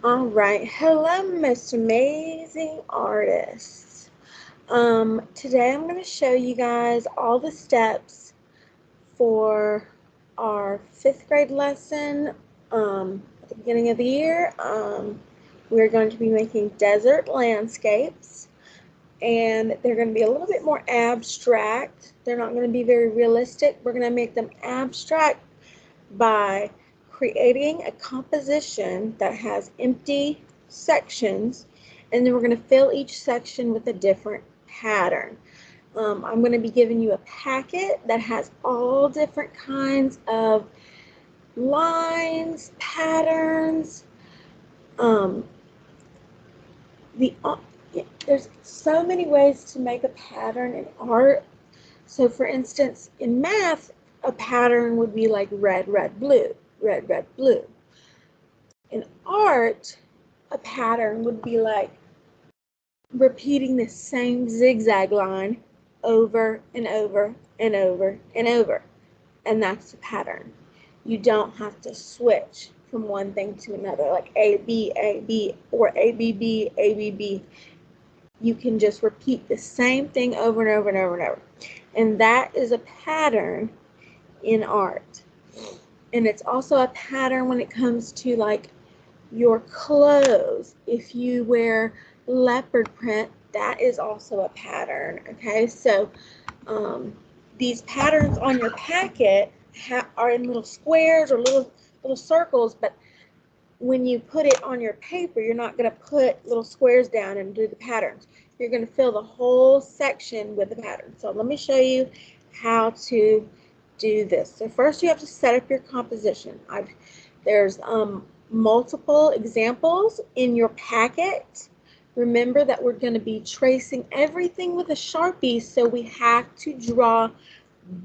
All right, hello, most amazing artists. Today I'm going to show you guys all the steps for our 5th grade lesson at the beginning of the year. We're going to be making desert landscapes, and they're going to be a little bit more abstract. They're not going to be very realistic. We're going to make them abstract by creating a composition that has empty sections, and then we're going to fill each section with a different pattern. I'm going to be giving you a packet that has all different kinds of lines, patterns. Um, there's so many ways to make a pattern in art. So for instance, in math, a pattern would be like red, red, blue, red, red, blue. In art, a pattern would be like repeating the same zigzag line over and over and over and over. And that's the pattern. You don't have to switch from one thing to another, like A, B, or A, B. You can just repeat the same thing over and over and over and over. And that is a pattern in art. And it's also a pattern when it comes to like your clothes. If you wear leopard print, that is also a pattern. Okay, so these patterns on your packet are in little squares or little circles, but when you put it on your paper, you're not going to put little squares down and do the patterns. You're going to fill the whole section with the pattern. So let me show you how to do this. So first you have to set up your composition. There's multiple examples in your packet. Remember that we're going to be tracing everything with a Sharpie, so we have to draw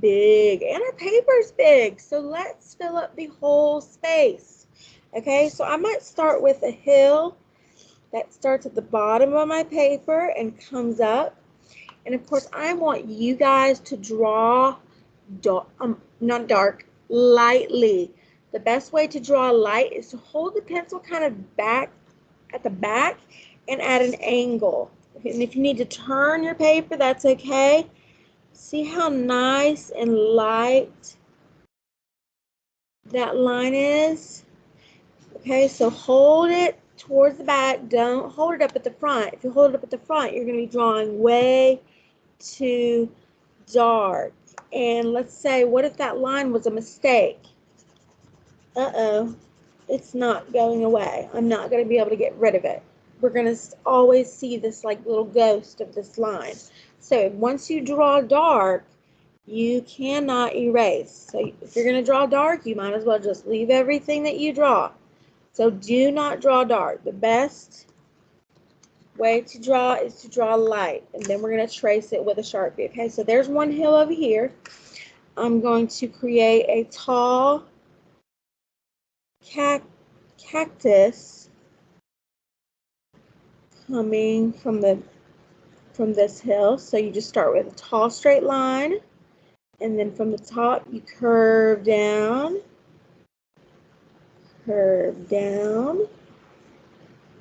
big, and our paper's big, so let's fill up the whole space. Okay, so I might start with a hill that starts at the bottom of my paper and comes up, and of course I want you guys to draw not dark, lightly. The best way to draw light is to hold the pencil kind of back at the back and at an angle. And if you need to turn your paper, that's okay. See how nice and light that line is? Okay, so hold it towards the back. Don't hold it up at the front. If you hold it up at the front, you're going to be drawing way too dark. And let's say, what if that line was a mistake? Uh-oh, it's not going away. I'm not going to be able to get rid of it. We're going to always see this like little ghost of this line. So once you draw dark, you cannot erase. So if you're going to draw dark, you might as well just leave everything that you draw. So do not draw dark. The best way to draw is to draw light. And then we're going to trace it with a Sharpie. Okay, so there's one hill over here. I'm going to create a tall cactus coming from this hill. So you just start with a tall straight line, and then from the top you curve down,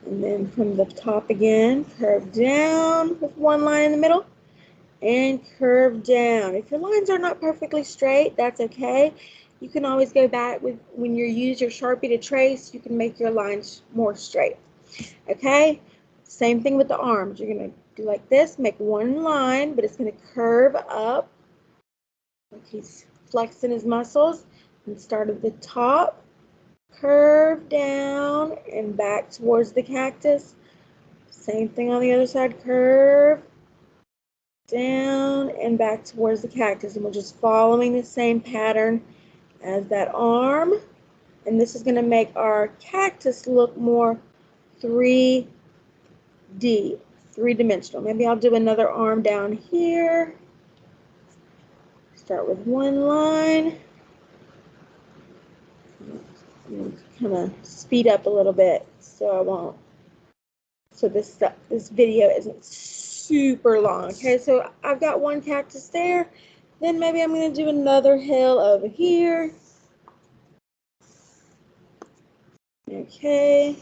and then from the top again, curve down with one line in the middle, and curve down. If your lines are not perfectly straight, that's okay. You can always go back when you use your Sharpie to trace, you can make your lines more straight. Okay? Same thing with the arms. You're going to do like this, make one line, but it's going to curve up. Like he's flexing his muscles. And start at the top, curve down, and back towards the cactus. Same thing on the other side, curve down and back towards the cactus. And we're just following the same pattern as that arm. And this is going to make our cactus look more 3D, three-dimensional. Maybe I'll do another arm down here. Start with one line. Kind of speed up a little bit so I won't. So this video isn't super long. Okay, so I've got one cactus there. Then maybe I'm going to do another hill over here. Okay.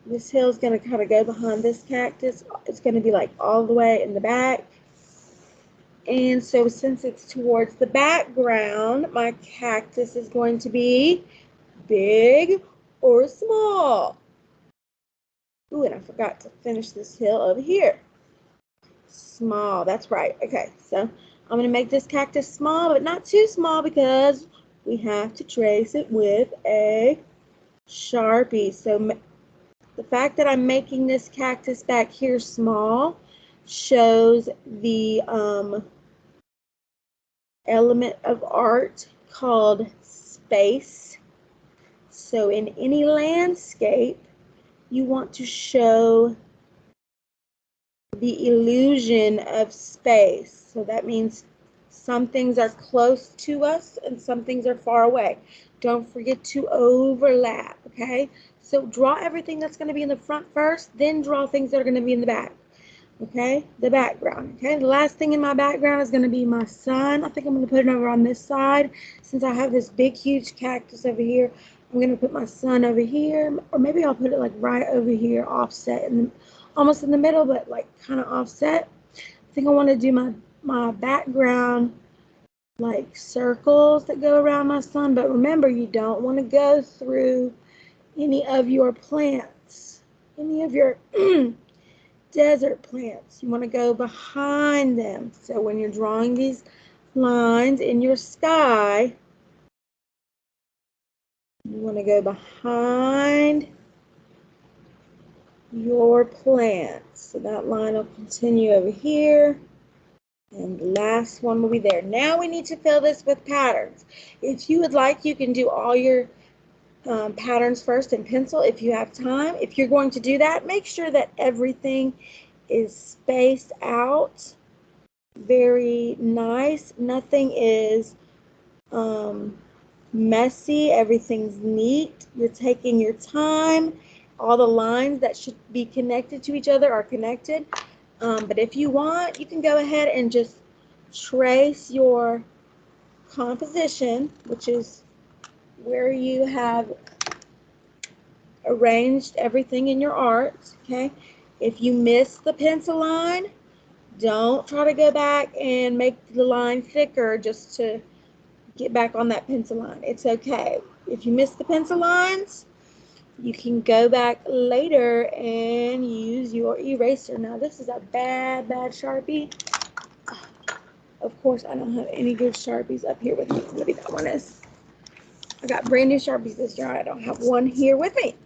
This hill is going to kind of go behind this cactus. It's going to be like all the way in the back. And so since it's towards the background, my cactus is going to be big or small. Ooh, and I forgot to finish this hill over here. Small, that's right. Okay, so I'm going to make this cactus small, but not too small because we have to trace it with a Sharpie. So the fact that I'm making this cactus back here small shows the element of art called space. So in any landscape, you want to show the illusion of space. So that means some things are close to us and some things are far away. Don't forget to overlap, okay? So draw everything that's going to be in the front first, then draw things that are going to be in the back. Okay, the background. Okay, the last thing in my background is going to be my sun. I think I'm going to put it over on this side. Since I have this big, huge cactus over here, I'm going to put my sun over here, or maybe I'll put it like right over here, offset, and almost in the middle, but like kind of offset. I think I want to do my background like circles that go around my sun, but remember, you don't want to go through any of your plants, any of your desert plants. You want to go behind them. So when you're drawing these lines in your sky, you want to go behind your plants. So that line will continue over here. And the last one will be there. Now we need to fill this with patterns. If you would like, you can do all your patterns first in pencil if you have time. If you're going to do that, make sure that everything is spaced out very nice. Nothing is messy. Everything's neat. You're taking your time. All the lines that should be connected to each other are connected. But if you want, you can go ahead and just trace your composition, which is where you have arranged everything in your art. Okay. If you miss the pencil line, don't try to go back and make the line thicker just to get back on that pencil line. It's okay. If you miss the pencil lines, you can go back later and use your eraser. Now this is a bad Sharpie. Of course, I don't have any good Sharpies up here with me. Maybe that one is. I got brand new Sharpies this year. I don't have one here with me.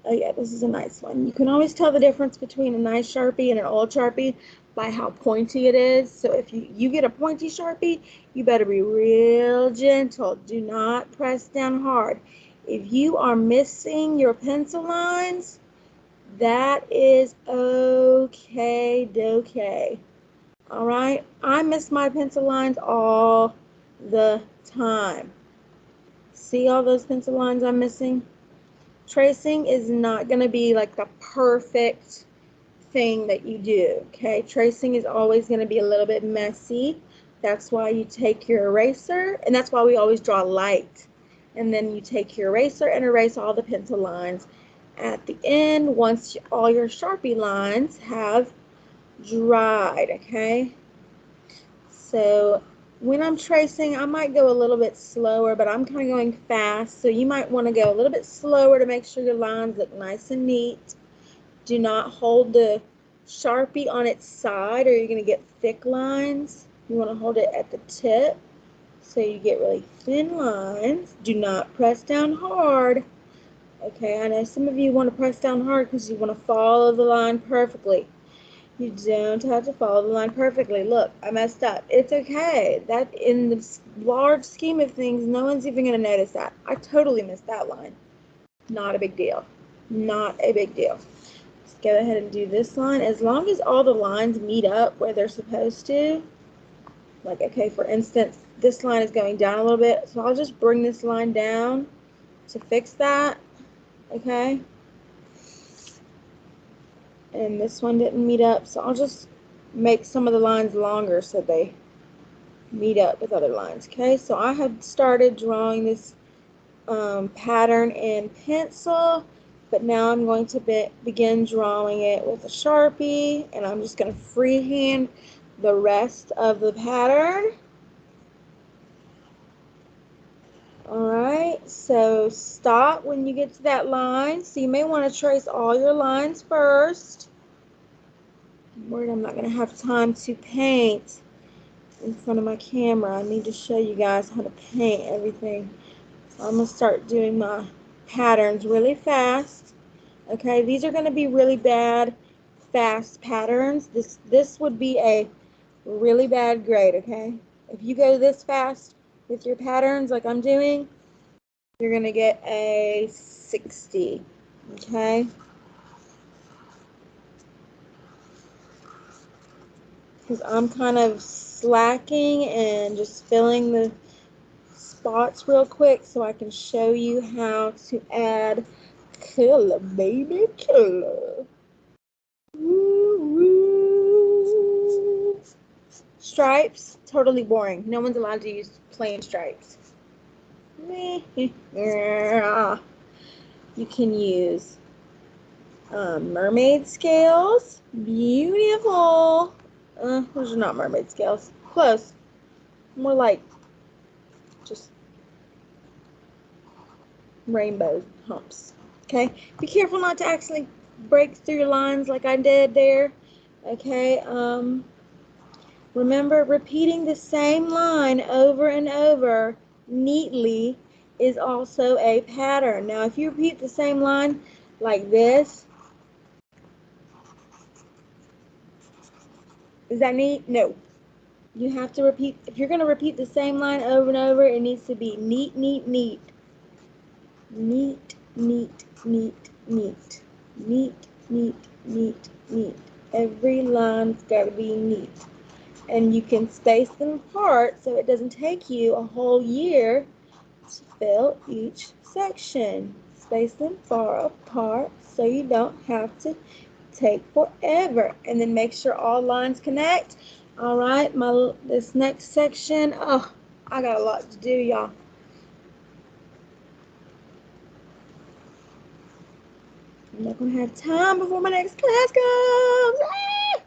Oh yeah, this is a nice one. You can always tell the difference between a nice Sharpie and an old Sharpie by how pointy it is. So if you get a pointy Sharpie, you better be real gentle. Do not press down hard. If you are missing your pencil lines, that is okay. All right, I miss my pencil lines all the time. See all those pencil lines I'm missing? Tracing is not going to be like the perfect thing that you do, okay? Tracing is always going to be a little bit messy. That's why you take your eraser, and that's why we always draw light. And then you take your eraser and erase all the pencil lines. At the end, once all your Sharpie lines have dried, okay? So when I'm tracing, I might go a little bit slower, but I'm kind of going fast. So you might want to go a little bit slower to make sure your lines look nice and neat. Do not hold the Sharpie on its side or you're going to get thick lines. You want to hold it at the tip so you get really thin lines. Do not press down hard. Okay, I know some of you want to press down hard because you want to follow the line perfectly. You don't have to follow the line perfectly. Look, I messed up. It's okay. That in the large scheme of things, no one's even going to notice that. I totally missed that line. Not a big deal. Not a big deal. Let's go ahead and do this line. As long as all the lines meet up where they're supposed to. Like, okay, for instance, this line is going down a little bit. So I'll just bring this line down to fix that. Okay. And this one didn't meet up, so I'll just make some of the lines longer so they meet up with other lines. Okay, so I have started drawing this pattern in pencil. But now I'm going to begin drawing it with a Sharpie, and I'm just going to freehand the rest of the pattern. Alright, so stop when you get to that line. So you may want to trace all your lines first. I'm worried I'm not going to have time to paint in front of my camera. I need to show you guys how to paint everything. So I'm going to start doing my patterns really fast. Okay, these are going to be really bad, fast patterns. This would be a really bad grade, okay? If you go this fast with your patterns like I'm doing, you're going to get a 60, okay? Because I'm kind of slacking and just filling the spots real quick so I can show you how to add color, baby, color. Woo-woo. Stripes, totally boring. No one's allowed to use plain stripes. You can use mermaid scales. Beautiful. Those are not mermaid scales. Close. More like just rainbow humps. Okay. Be careful not to actually break through your lines like I did there. Okay. Remember, repeating the same line over and over neatly is also a pattern. Now, if you repeat the same line like this, is that neat? No. You have to repeat, if you're going to repeat the same line over and over, it needs to be neat, neat, neat. Neat, neat, neat, neat. Neat, neat, neat, neat. Every line's got to be neat. And you can space them apart so it doesn't take you a whole year to fill each section. Space them far apart so you don't have to take forever. And then make sure all lines connect. All right, this next section, oh, I got a lot to do, y'all. I'm not gonna have time before my next class comes. Ah!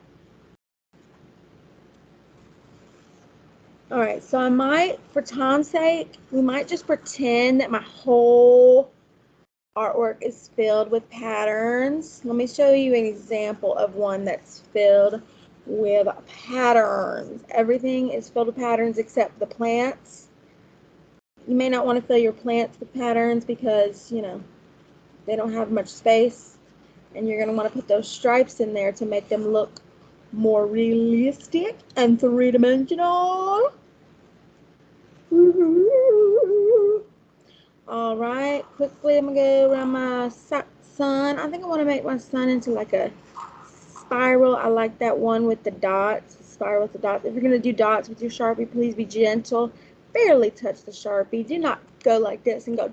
All right, so I might, for time's sake, we might just pretend that my whole artwork is filled with patterns. Let me show you an example of one that's filled with patterns. Everything is filled with patterns except the plants. You may not want to fill your plants with patterns because, you know, they don't have much space. And you're going to want to put those stripes in there to make them look more realistic and three-dimensional. All right, quickly I'm gonna go around my sun. I think I want to make my sun into like a spiral. I like that one with the dots, spiral with the dots. If you're gonna do dots with your Sharpie, please be gentle. Barely touch the Sharpie. Do not go like this and go.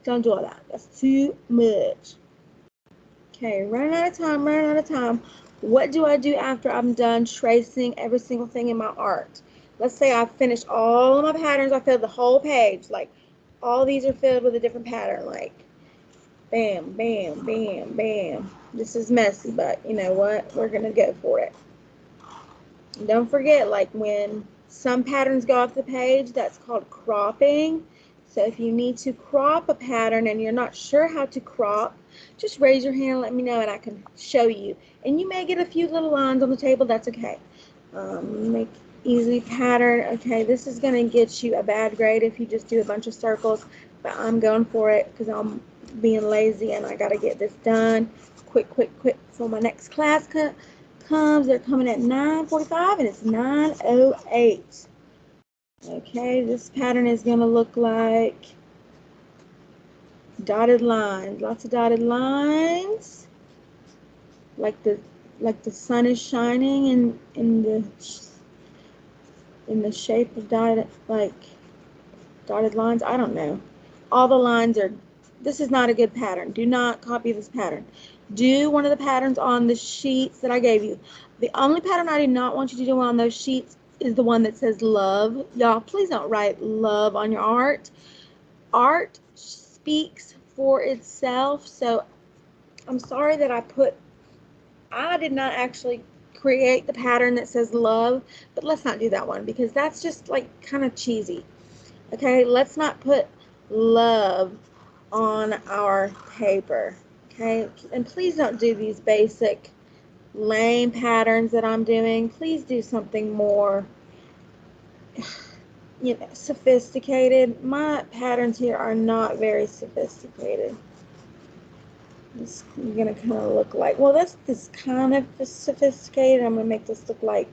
Don't do all that. That's too much. Okay, running out of time, running out of time. What do I do after I'm done tracing every single thing in my art? Let's say I've finished all of my patterns. I filled the whole page. Like, all these are filled with a different pattern. Like, bam, bam, bam, bam. This is messy, but you know what? We're going to go for it. And don't forget, like, when some patterns go off the page, that's called cropping. So if you need to crop a pattern and you're not sure how to crop, just raise your hand, let me know, and I can show you. And you may get a few little lines on the table, that's okay. Make easy pattern. Okay, this is going to get you a bad grade if you just do a bunch of circles, but I'm going for it because I'm being lazy and I got to get this done quick, quick, quick before my next class comes. They're coming at 9:45 and it's 9:08. Okay, this pattern is going to look like dotted lines, lots of dotted lines, like the sun is shining in the shape of dotted lines. I don't know. All the lines are. This is not a good pattern. Do not copy this pattern. Do one of the patterns on the sheets that I gave you. The only pattern I do not want you to do on those sheets is the one that says love. Y'all, please don't write love on your art. Art speaks for itself. So I'm sorry that I did not actually create the pattern that says love, but let's not do that one because that's just like kind of cheesy. Okay, let's not put love on our paper. Okay, and please don't do these basic lame patterns that I'm doing. Please do something more, sophisticated. My patterns here are not very sophisticated. It's gonna kind of look like, well, this is kind of sophisticated. I'm gonna make this look like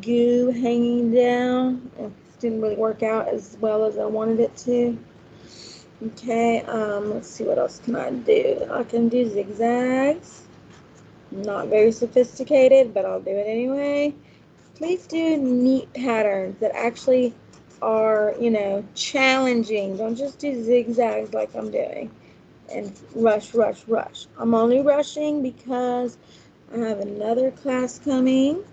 goo hanging down. It didn't really work out as well as I wanted it to. Okay, let's see, what else can I do? I can do zigzags. Not very sophisticated, but I'll do it anyway. Please do neat patterns that actually are, challenging. Don't just do zigzags like I'm doing and rush, rush, rush. I'm only rushing because I have another class coming.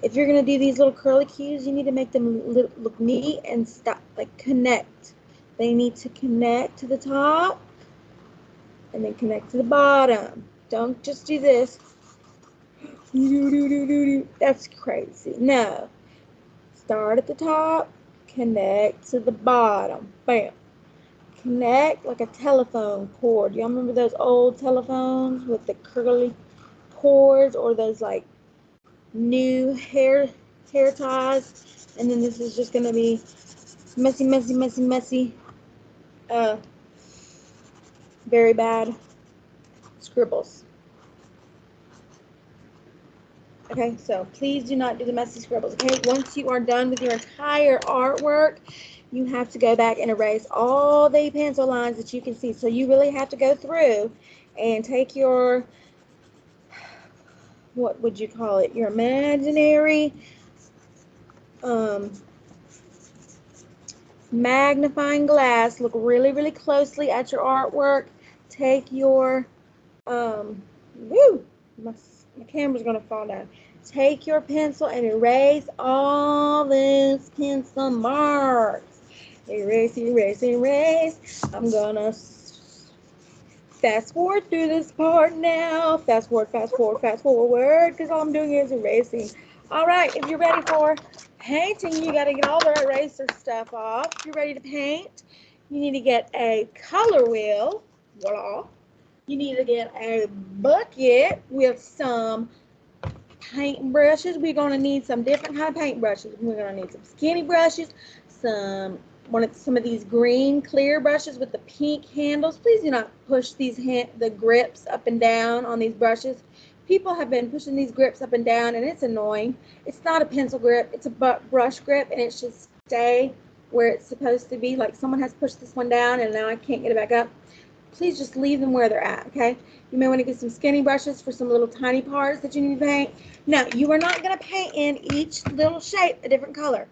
If you're going to do these little curly cues, you need to make them look neat and stop, like connect. They need to connect to the top and then connect to the bottom. Don't just do this. That's crazy. No. Start at the top, connect to the bottom. Bam. Connect like a telephone cord. Y'all remember those old telephones with the curly cords, or those like new hair ties? And then this is just gonna be messy, messy, messy, messy. Very bad scribbles. Okay, so please do not do the messy scribbles. Okay, once you are done with your entire artwork, you have to go back and erase all the pencil lines that you can see. So you really have to go through and take your, what would you call it, your imaginary magnifying glass. Look really, really closely at your artwork. Take your, my camera's gonna fall down. Take your pencil and erase all these pencil marks. Erase, erase, erase. I'm gonna fast forward through this part now. Fast forward, fast forward, fast forward, because all I'm doing is erasing. All right, if you're ready for painting, you got to get all the eraser stuff off. If you're ready to paint, you need to get a color wheel. Voila. You need to get a bucket with some paint brushes. We're going to need some different kind of paint brushes. We're going to need some skinny brushes, some of these green clear brushes with the pink handles. Please do not push the grips up and down on these brushes. People have been pushing these grips up and down, and it's annoying. It's not a pencil grip, it's a brush grip, and it should stay where it's supposed to be. Like someone has pushed this one down and now I can't get it back up. Please just leave them where they're at, okay? You may want to get some skinny brushes for some little tiny parts that you need to paint. Now, you are not going to paint in each little shape a different color.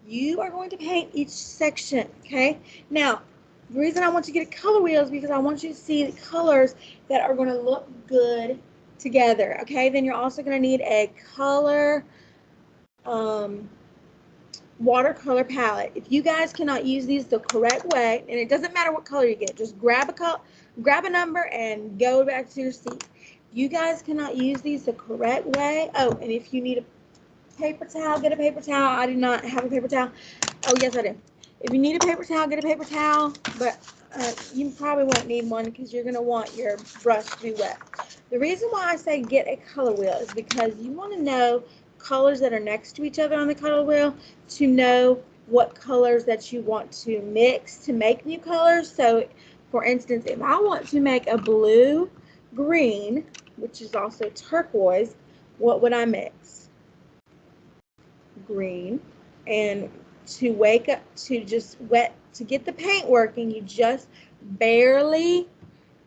You are going to paint each section, okay? Now, the reason I want you to get a color wheel is because I want you to see the colors that are going to look good together, okay? Then you're also going to need a color watercolor palette. If you guys cannot use these the correct way, and it doesn't matter what color you get, just grab a number and go back to your seat. If you guys cannot use these the correct way, oh, and if you need a paper towel, get a paper towel. I do not have a paper towel. Oh, yes, I do. If you need a paper towel, get a paper towel, but you probably won't need one because you're going to want your brush to be wet. The reason why I say get a color wheel is because you want to know colors that are next to each other on the color wheel to know what colors that you want to mix to make new colors. So, for instance, if I want to make a blue green, which is also turquoise, what would I mix? Green. And to get the paint working, you just barely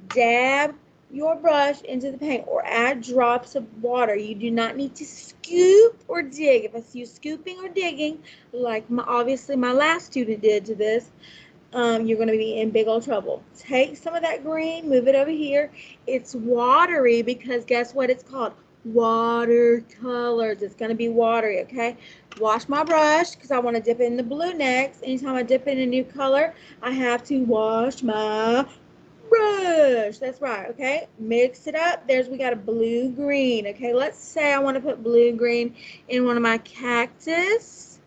dab your brush into the paint or add drops of water. You do not need to scoop or dig. If I see you scooping or digging, like obviously my last student did to this, you're going to be in big old trouble. Take some of that green, move it over here. It's watery because guess what it's called? Watercolors. It's going to be watery, okay? Wash my brush because I want to dip in the blue next. Anytime I dip in a new color, I have to wash my brush. That's right, okay? Mix it up. We got a blue-green, okay? Let's say I want to put blue-green in one of my cactus.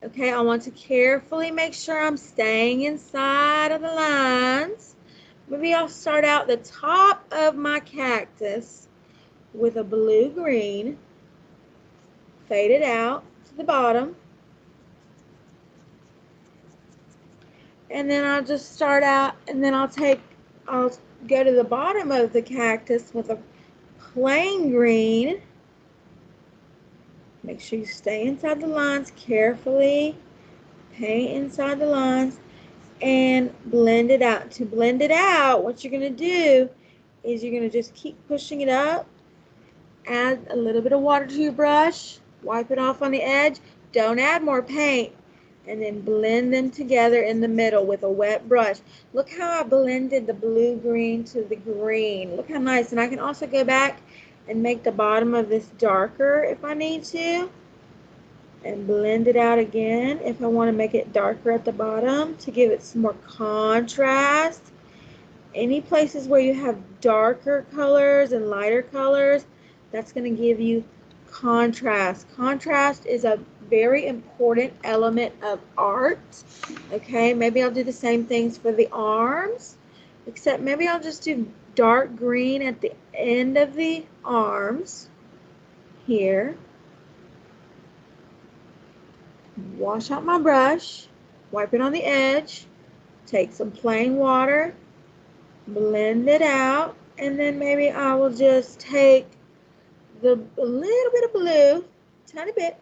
Okay, I want to carefully make sure I'm staying inside of the lines. Maybe I'll start out the top of my cactus with a blue-green, fade it out to the bottom, and then I'll just start out, and then I'll go to the bottom of the cactus with a plain green. Make sure you stay inside the lines carefully, paint inside the lines, and blend it out. To blend it out, what you're going to do is you're going to just keep pushing it up, add a little bit of water to your brush, wipe it off on the edge, don't add more paint, and then blend them together in the middle with a wet brush. Look how I blended the blue-green to the green. Look how nice. And I can also go back and make the bottom of this darker if I need to, and blend it out again if I want to make it darker at the bottom to give it some more contrast. Any places where you have darker colors and lighter colors, that's going to give you contrast. Contrast is a very important element of art. Okay, maybe I'll do the same things for the arms, except maybe I'll just do dark green at the end of the arms here. Wash out my brush, wipe it on the edge, take some plain water, blend it out, and then maybe I will just take a little bit of blue, tiny bit,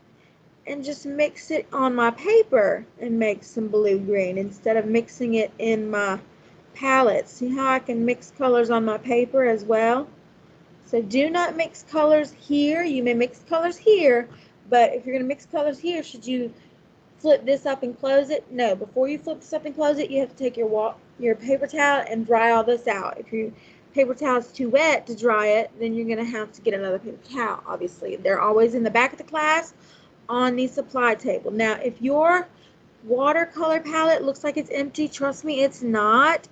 and just mix it on my paper and make some blue-green instead of mixing it in my palette. See how I can mix colors on my paper as well? So do not mix colors here. You may mix colors here, but if you're going to mix colors here, should you flip this up and close it? No, before you flip this up and close it, you have to take your paper towel and dry all this out. If your paper towel is too wet to dry it, then you're going to have to get another paper towel, obviously. They're always in the back of the class on the supply table. Now, if your watercolor palette looks like it's empty, trust me, it's not.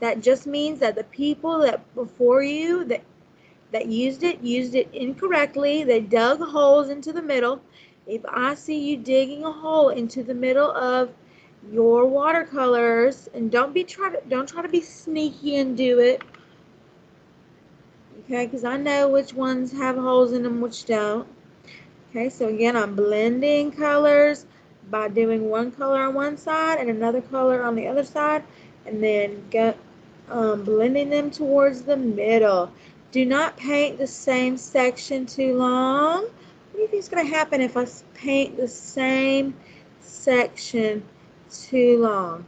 That just means that the people that before you that used it incorrectly. They dug holes into the middle. If I see you digging a hole into the middle of your watercolors, and don't try to be sneaky and do it, okay? Because I know which ones have holes in them, which don't. Okay, so again, I'm blending colors by doing one color on one side and another color on the other side, and then blending them towards the middle. Do not paint the same section too long. What do you think is going to happen if I paint the same section too long?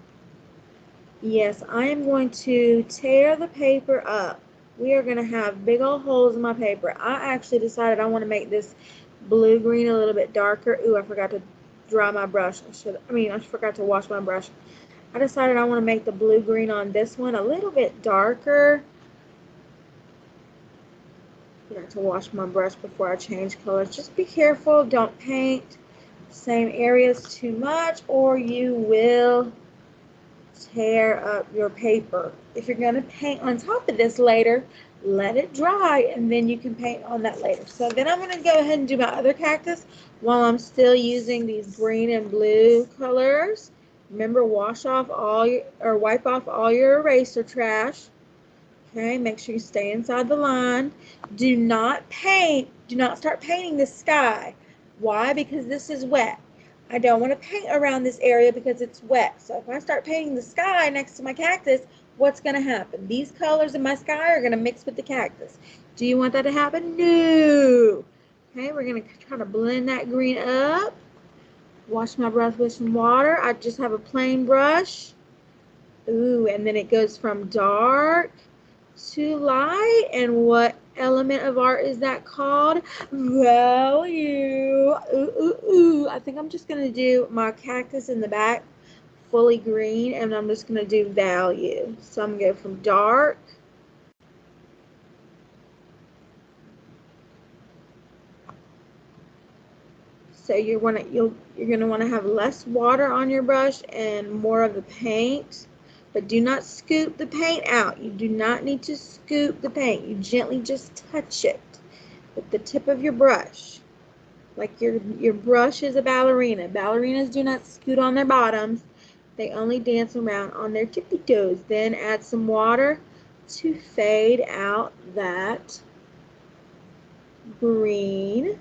Yes, I am going to tear the paper up. We are going to have big old holes in my paper. I actually decided I want to make this blue-green a little bit darker. Ooh, I forgot to dry my brush. I forgot to wash my brush. I decided I want to make the blue-green on this one a little bit darker. I forgot to wash my brush before I change colors. Just be careful. Don't paint the same areas too much, or you will tear up your paper. If you're going to paint on top of this later, let it dry, and then you can paint on that later. So then I'm going to go ahead and do my other cactus while I'm still using these green and blue colors. Remember, wipe off all your eraser trash. Okay, make sure you stay inside the line. Do not start painting the sky. Why? Because this is wet. I don't want to paint around this area because it's wet. So if I start painting the sky next to my cactus, what's going to happen? These colors in my sky are going to mix with the cactus. Do you want that to happen? No. Okay, we're going to try to blend that green up. Wash my brush with some water. I just have a plain brush. Ooh, and then it goes from dark to light. And what element of art is that called? Value. Ooh, ooh, ooh. I think I'm just going to do my cactus in the back fully green, and I'm just going to do value. So I'm going to go from dark so you're going to want to have less water on your brush and more of the paint. but do not scoop the paint out. You do not need to scoop the paint. You gently just touch it with the tip of your brush. Like your brush is a ballerina. Ballerinas do not scoot on their bottoms. They only dance around on their tippy toes. Then add some water to fade out that green.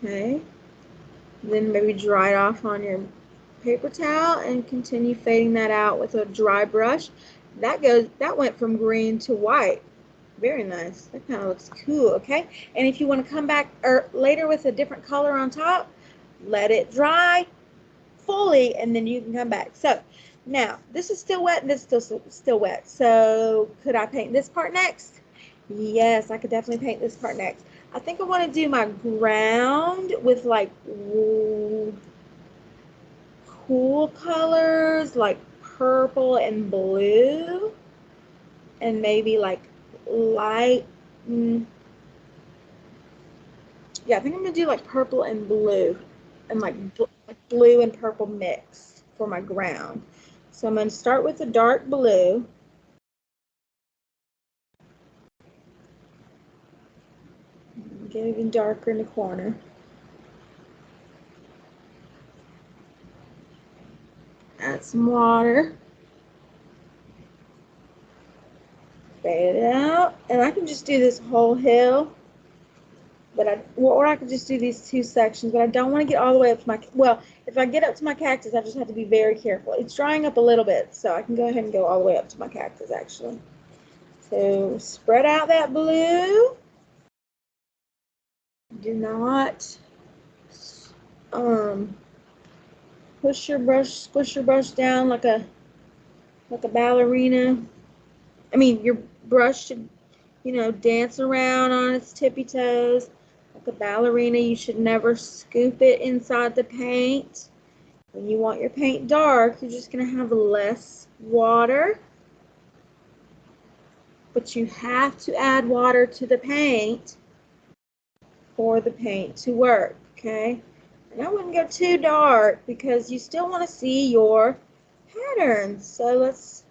Okay. Then maybe dry it off on your paper towel and continue fading that out with a dry brush. That went from green to white. Very nice. That kind of looks cool, okay? And if you want to come back later with a different color on top, let it dry fully and then you can come back. So now this is still wet and this is still wet. So could I paint this part next? Yes, I could definitely paint this part next. I think I want to do my ground with like cool colors like purple and blue and maybe like light yeah, I think I'm gonna do like purple and blue and like blue and purple mix for my ground. So I'm gonna start with the dark blue. Get even darker in the corner. Add some water. Fade it out. And I can just do this whole hill. But or I could just do these two sections, but I don't want to get all the way up to my, well, if I get up to my cactus, I just have to be very careful. It's drying up a little bit, so I can go ahead and go all the way up to my cactus, actually. So spread out that blue. Do not push your brush, squish your brush down like a ballerina. I mean, your brush should, dance around on its tippy toes. Like a ballerina, you should never scoop it inside the paint. When you want your paint dark, you're just going to have less water. But you have to add water to the paint for the paint to work, okay? And I wouldn't go too dark because you still want to see your patterns. So let's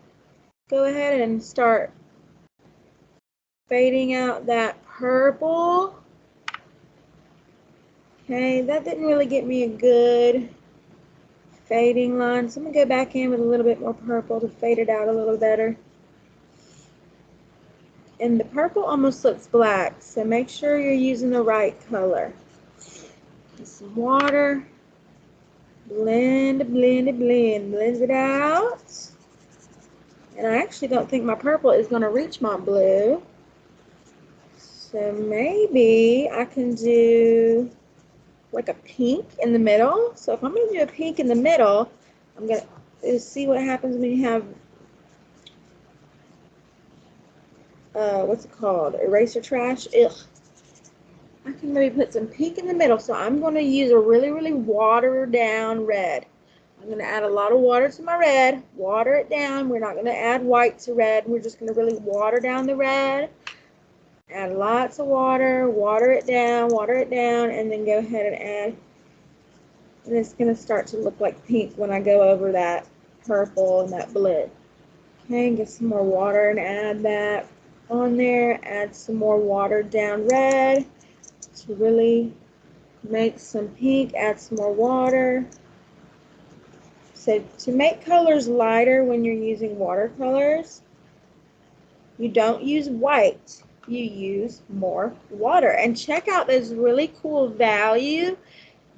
go ahead and start fading out that purple. Okay, that didn't really get me a good fading line. So I'm going to go back in with a little bit more purple to fade it out a little better. And the purple almost looks black, so make sure you're using the right color. Get some water. Blend it out. And I actually don't think my purple is going to reach my blue. So maybe I can do like a pink in the middle. So if I'm going to do a pink in the middle, I'm going to see what happens when you have, what's it called? Eraser trash. Ugh. I can maybe put some pink in the middle. So I'm going to use a really, really watered down red. I'm going to add a lot of water to my red, water it down. We're not going to add white to red. We're just going to really water down the red. Add lots of water, water it down, and then go ahead and add. And it's going to start to look like pink when I go over that purple and that blue. Okay, get some more water and add that on there. Add some more watered down red to really make some pink. Add some more water. So to make colors lighter when you're using watercolors, you don't use white, you use more water. And check out this really cool value,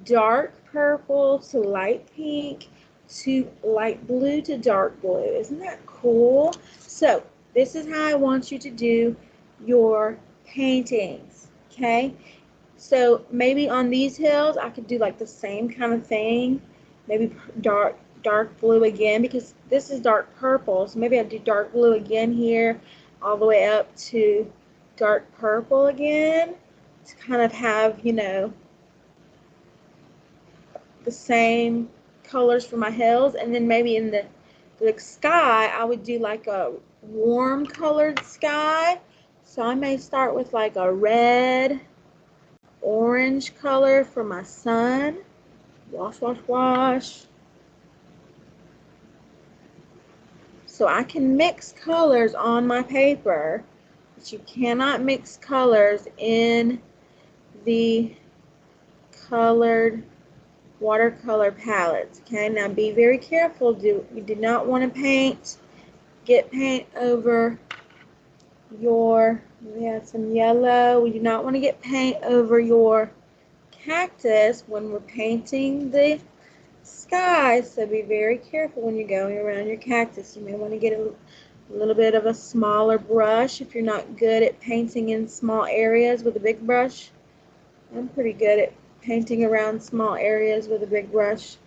dark purple to light pink to light blue to dark blue. Isn't that cool? So this is how I want you to do your paintings, okay? So maybe on these hills, I could do like the same kind of thing, maybe dark blue again, because this is dark purple, so maybe I'll do dark blue again here all the way up to dark purple again to kind of have, the same colors for my hills. And then maybe in the sky I would do like a warm colored sky, so I may start with like a red orange color for my sun. Wash. So I can mix colors on my paper, but you cannot mix colors in the colored watercolor palettes. Okay, now be very careful. You do not want to get paint over your, we had some yellow. We do not want to get paint over your cactus when we're painting the sky. So be very careful when you're going around your cactus. You may want to get a little bit of a smaller brush if you're not good at painting in small areas with a big brush. I'm pretty good at painting around small areas with a big brush,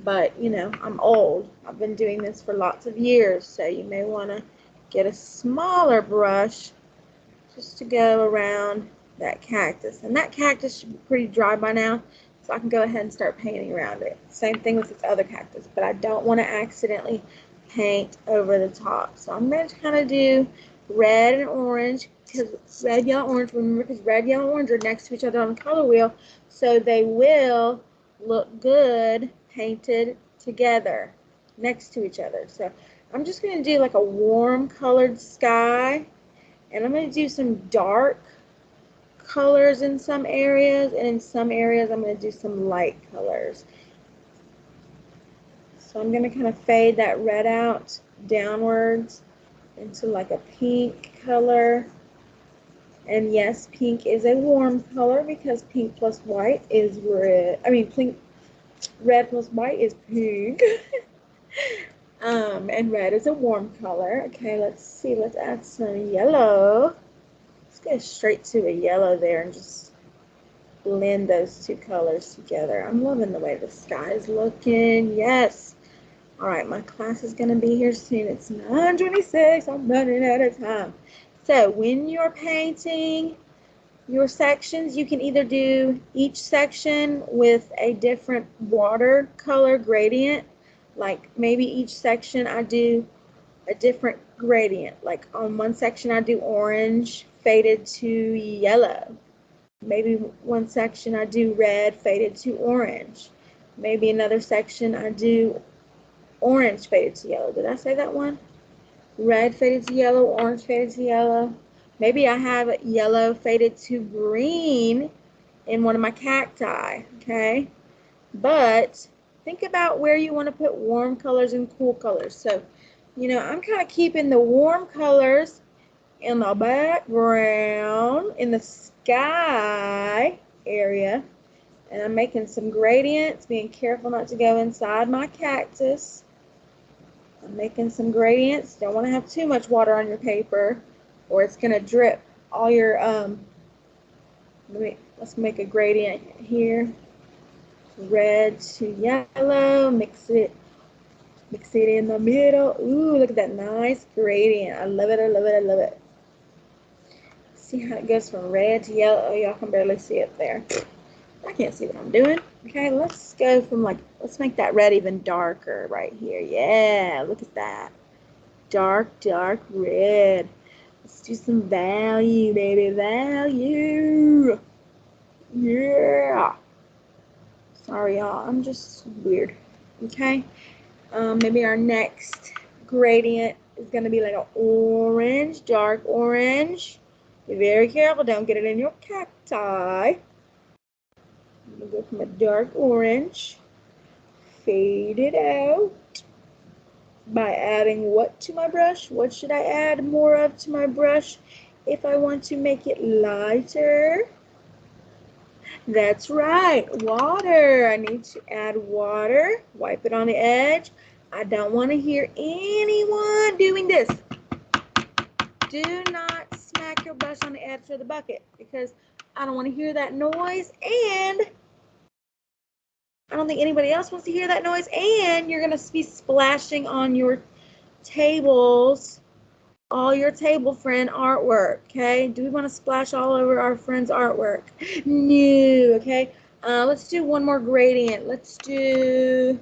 but you know, I'm old. I've been doing this for lots of years, so you may want to get a smaller brush just to go around that cactus. And that cactus should be pretty dry by now, so I can go ahead and start painting around it. Same thing with this other cactus, but I don't want to accidentally paint over the top. So I'm going to kind of do red and orange, because red, yellow, orange, remember, because red, yellow, and orange are next to each other on the color wheel, so they will look good painted together next to each other. So I'm just going to do like a warm colored sky, and I'm going to do some dark colors in some areas, and in some areas I'm going to do some light colors. So I'm going to kind of fade that red out downwards into like a pink color. And yes, pink is a warm color because pink plus white is red. I mean, red plus white is pink. And red is a warm color. Okay, let's see. Let's add some yellow. Let's go straight to a yellow there and just blend those two colors together. I'm loving the way the sky is looking. Yes. All right, my class is going to be here soon. It's 9:26. I'm running out of time. So when you're painting your sections, you can either do each section with a different watercolor gradient. Like maybe each section I do a different gradient. Like on one section I do orange faded to yellow. Maybe one section I do red faded to orange. Maybe another section I do orange faded to yellow. Did I say that one? Red faded to yellow, orange faded to yellow. Maybe I have yellow faded to green in one of my cacti, okay? But think about where you want to put warm colors and cool colors. So, you know, I'm kind of keeping the warm colors in the background, in the sky area, and I'm making some gradients, being careful not to go inside my cactus. I'm making some gradients. Don't want to have too much water on your paper or it's going to drip all your, let's make a gradient here. Red to yellow, mix it in the middle. Ooh, look at that nice gradient. I love it, I love it, I love it. See how it goes from red to yellow. Oh, y'all can barely see it there. I can't see what I'm doing. Okay, let's go from let's make that red even darker right here. Yeah, look at that. Dark, dark red. Let's do some value, baby, value. Yeah. Sorry, y'all. I'm just weird. Okay. Maybe our next gradient is going to be like an orange, dark orange. Be very careful. Don't get it in your cacti. I'm going to go from a dark orange. Fade it out by adding what to my brush? What should I add more of to my brush if I want to make it lighter? That's right, water. I need to add water. Wipe it on the edge. I don't want to hear anyone doing this. Do not smack your brush on the edge of the bucket because I don't want to hear that noise, and I don't think anybody else wants to hear that noise, and you're going to be splashing on your tables, all your table friend artwork, okay? Do we want to splash all over our friend's artwork? No, okay? Let's do one more gradient. Let's do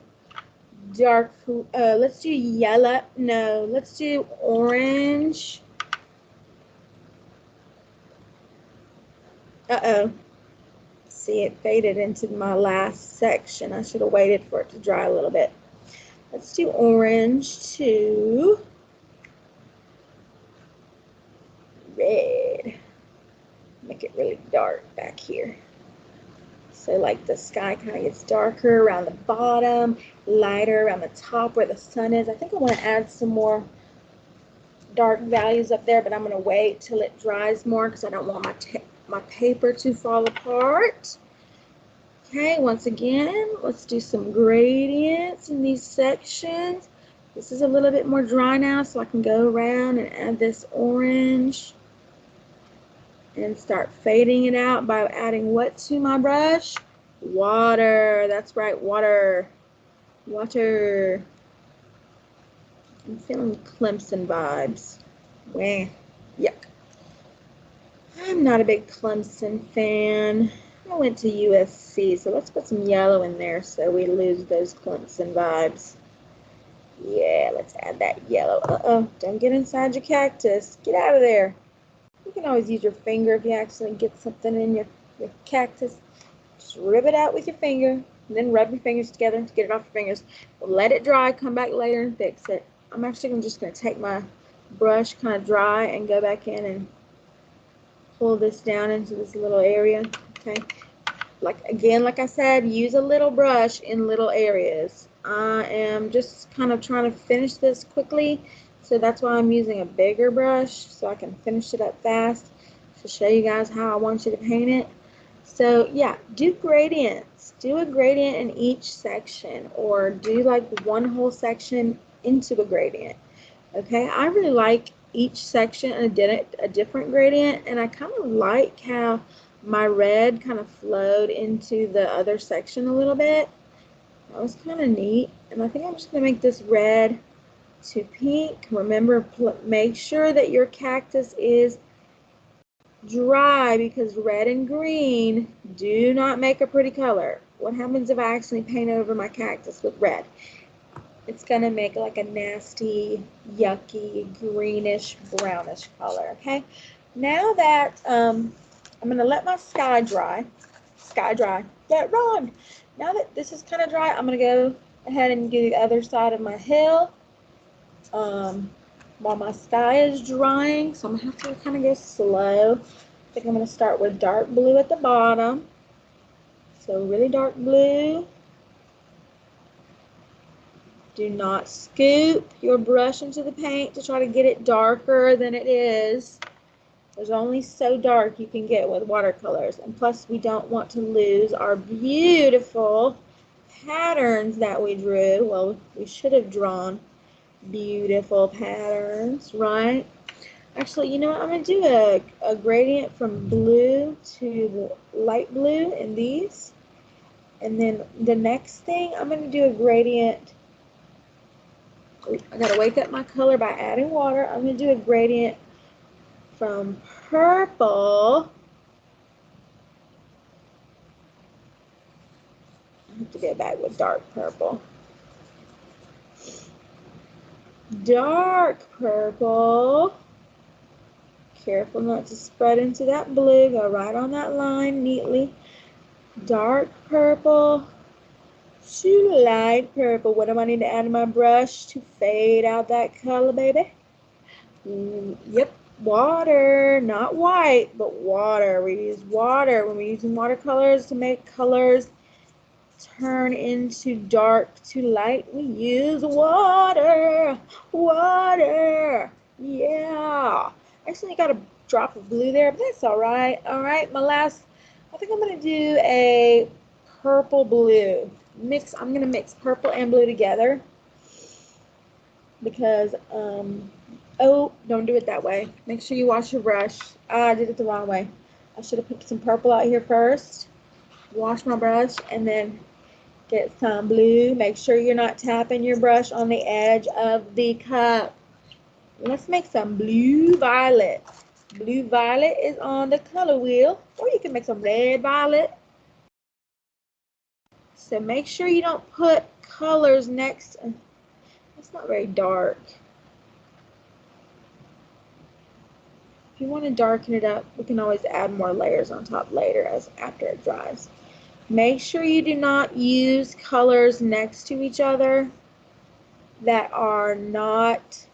dark, let's do yellow. No, let's do orange. Uh-oh. See, it faded into my last section. I should have waited for it to dry a little bit. Let's do orange too. really dark back here. So like the sky kind of gets darker around the bottom, lighter around the top where the sun is. I think I want to add some more dark values up there, but I'm going to wait till it dries more because I don't want my paper to fall apart. Okay, once again, let's do some gradients in these sections. This is a little bit more dry now, so I can go around and add this orange and start fading it out by adding what to my brush? Water. That's right, water. Water. I'm feeling Clemson vibes. Wah. Yuck. I'm not a big Clemson fan. I went to USC, so let's put some yellow in there so we lose those Clemson vibes. Yeah, let's add that yellow. Uh-oh, don't get inside your cactus. Get out of there. You can always use your finger if you accidentally get something in your cactus. Just rip it out with your finger, and then rub your fingers together to get it off your fingers. Let it dry, come back later and fix it. I'm actually just going to take my brush kind of dry and go back in and pull this down into this little area. Okay, like I said, use a little brush in little areas. I am just kind of trying to finish this quickly, so that's why I'm using a bigger brush so I can finish it up fast to show you guys how I want you to paint it. So yeah, do gradients. Do a gradient in each section, or do like one whole section into a gradient. Okay, I really like each section a different gradient, and I kind of like how my red kind of flowed into the other section a little bit. That was kind of neat, and I think I'm just going to make this red to pink. Remember, make sure that your cactus is dry, because red and green do not make a pretty color. What happens if I actually paint over my cactus with red? It's going to make like a nasty, yucky, greenish, brownish color, okay? Now that I'm going to let my sky dry. Get Ron! Now that this is kind of dry, I'm going to go ahead and do the other side of my hill while my sky is drying. So I'm going to have to kind of go slow. I think I'm going to start with dark blue at the bottom. So really dark blue. Do not scoop your brush into the paint to try to get it darker than it is. There's only so dark you can get with watercolors. And plus, we don't want to lose our beautiful patterns that we drew. Well, we should have drawn beautiful patterns, right? Actually, you know what? I'm going to do a gradient from blue to light blue in these. And then the next thing, I'm going to do a gradient. I got to wake up my color by adding water. I'm going to do a gradient from purple. I have to go back with dark purple. Dark purple. Careful not to spread into that blue. Go right on that line neatly. Dark purple to light purple. What do I need to add to my brush to fade out that color, baby? Yep, water. Not white, but water. We use water when we're using watercolors to make colors turn into dark to light. We use water. Water. Yeah. Actually, got a drop of blue there, but that's all right. All right, my last, I think I'm going to do a purple blue. I'm going to mix purple and blue together because, oh, don't do it that way. Make sure you wash your brush. I did it the wrong way. I should have put some purple out here first. Wash my brush and then get some blue. Make sure you're not tapping your brush on the edge of the cup. Let's make some blue violet. Blue violet is on the color wheel, or you can make some red violet. So make sure you don't put colors next. It's not very dark. If you want to darken it up, we can always add more layers on top later after it dries. Make sure you do not use colors next to each other that are not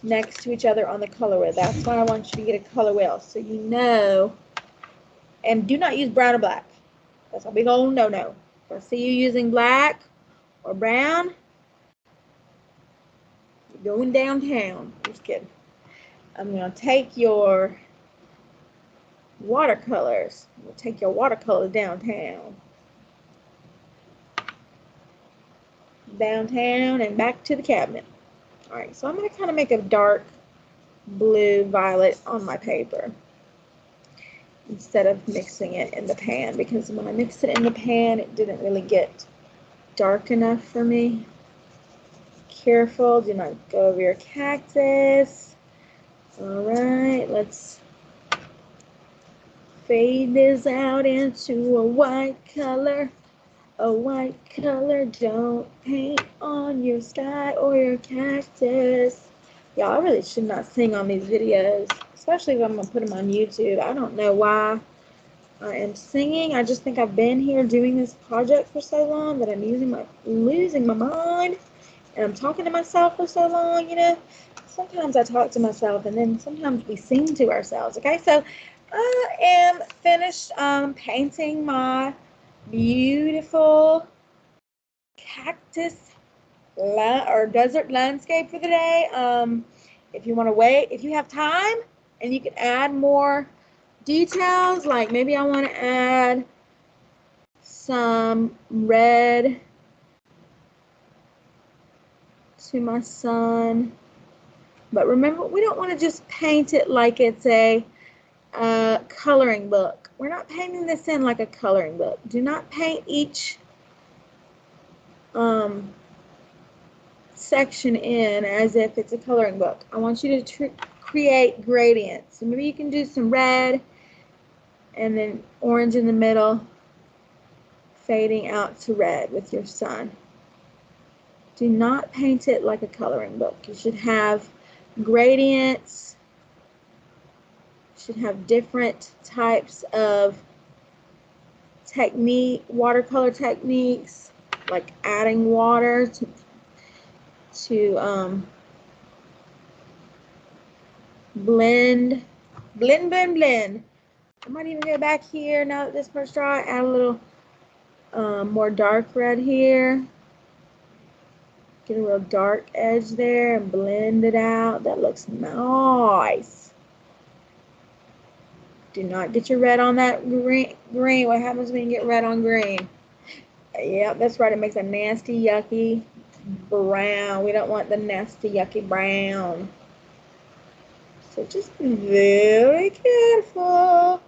next to each other on the color wheel. That's why I want you to get a color wheel, so you know And do not use brown or black. That's a big old no-no. If I see you using black or brown, you're going downtown. Just kidding. I'm going to take your watercolors. We'll take your watercolors downtown. Downtown and back to the cabinet. Alright, so I'm going to kind of make a dark blue violet on my paper instead of mixing it in the pan, because when I mixed it in the pan it didn't really get dark enough for me. Careful, do not go over your cactus. Alright, let's fade this out into a white color. A white color. Don't paint on your sky or your cactus. Y'all, I really should not sing on these videos, especially if I'm going to put them on YouTube. I don't know why I am singing. I just think I've been here doing this project for so long that I'm losing my mind, and I'm talking to myself for so long, you know. Sometimes I talk to myself, and then sometimes we sing to ourselves, okay? So I am finished painting my beautiful cactus or desert landscape for the day. If you want to wait, if you have time and you can add more details, like maybe I want to add some red to my sun, but remember, we don't want to just paint it like it's a coloring book. We're not painting this in like a coloring book. Do not paint each section in as if it's a coloring book. I want you to create gradients. So maybe you can do some red and then orange in the middle, fading out to red with your sun. Do not paint it like a coloring book. You should have gradients. You should have different types of watercolor techniques, like adding water to blend. I might even go back here now that this part's dry, add a little more dark red here. Get a real dark edge there and blend it out. That looks nice. Do not get your red on that green. What happens when you get red on green? Yep, that's right. It makes a nasty, yucky brown. We don't want the nasty, yucky brown. So just be very careful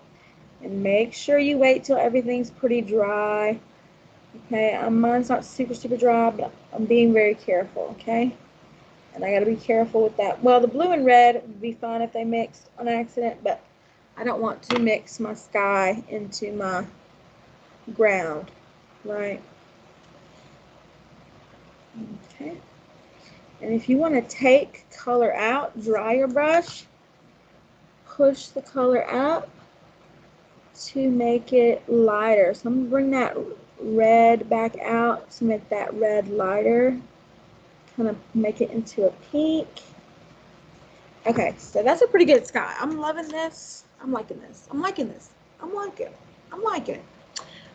and make sure you wait till everything's pretty dry. Okay, mine's not super dry, but I'm being very careful, okay? And I got to be careful with that. Well, the blue and red would be fine if they mixed on accident, but I don't want to mix my sky into my ground, right? Okay. And if you want to take color out, dry your brush, push the color up to make it lighter. So I'm going to bring that red back out to make that red lighter, kind of make it into a pink. Okay, so that's a pretty good sky. I'm loving this. I'm liking this. I'm liking this. I'm liking it. I'm liking it.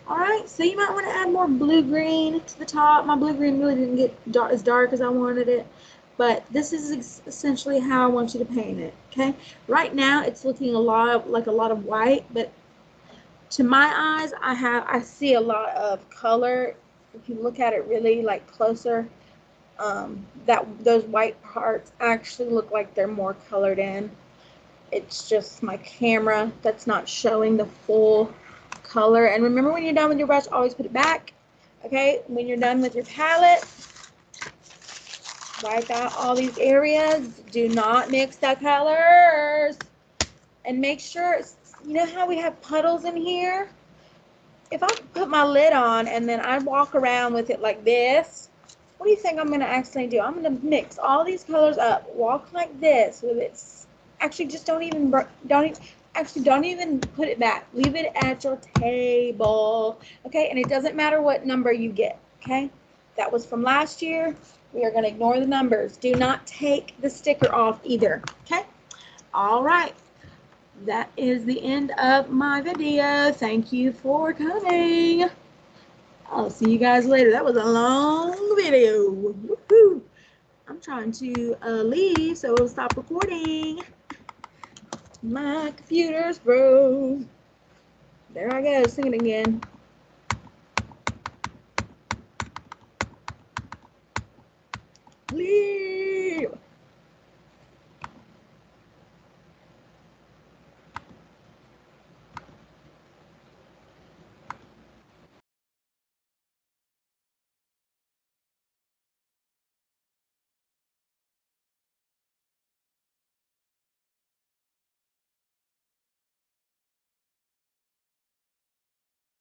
All right, so you might want to add more blue-green to the top. My blue-green really didn't get as dark as I wanted it, but this is essentially how I want you to paint it, okay? Right now, it's looking like a lot of white, but to my eyes, I see a lot of color. If you look at it really like closer, those white parts actually look like they're more colored in. It's just my camera that's not showing the full color. And remember, when you're done with your brush, always put it back. Okay, when you're done with your palette, wipe out all these areas. Do not mix the colors. And make sure, you know how we have puddles in here? If I put my lid on and then I walk around with it like this, what do you think I'm going to actually do? I'm going to mix all these colors up. Walk like this with it. Actually, just don't even put it back. Leave it at your table. Okay, and it doesn't matter what number you get. Okay, that was from last year. We are going to ignore the numbers. Do not take the sticker off either. Okay, all right. that is the end of my video. Thank you for coming. I'll see you guys later. That was a long video. Woo-hoo. I'm trying to leave so it'll stop recording. My computer's broke. There I go, singing again. Leave.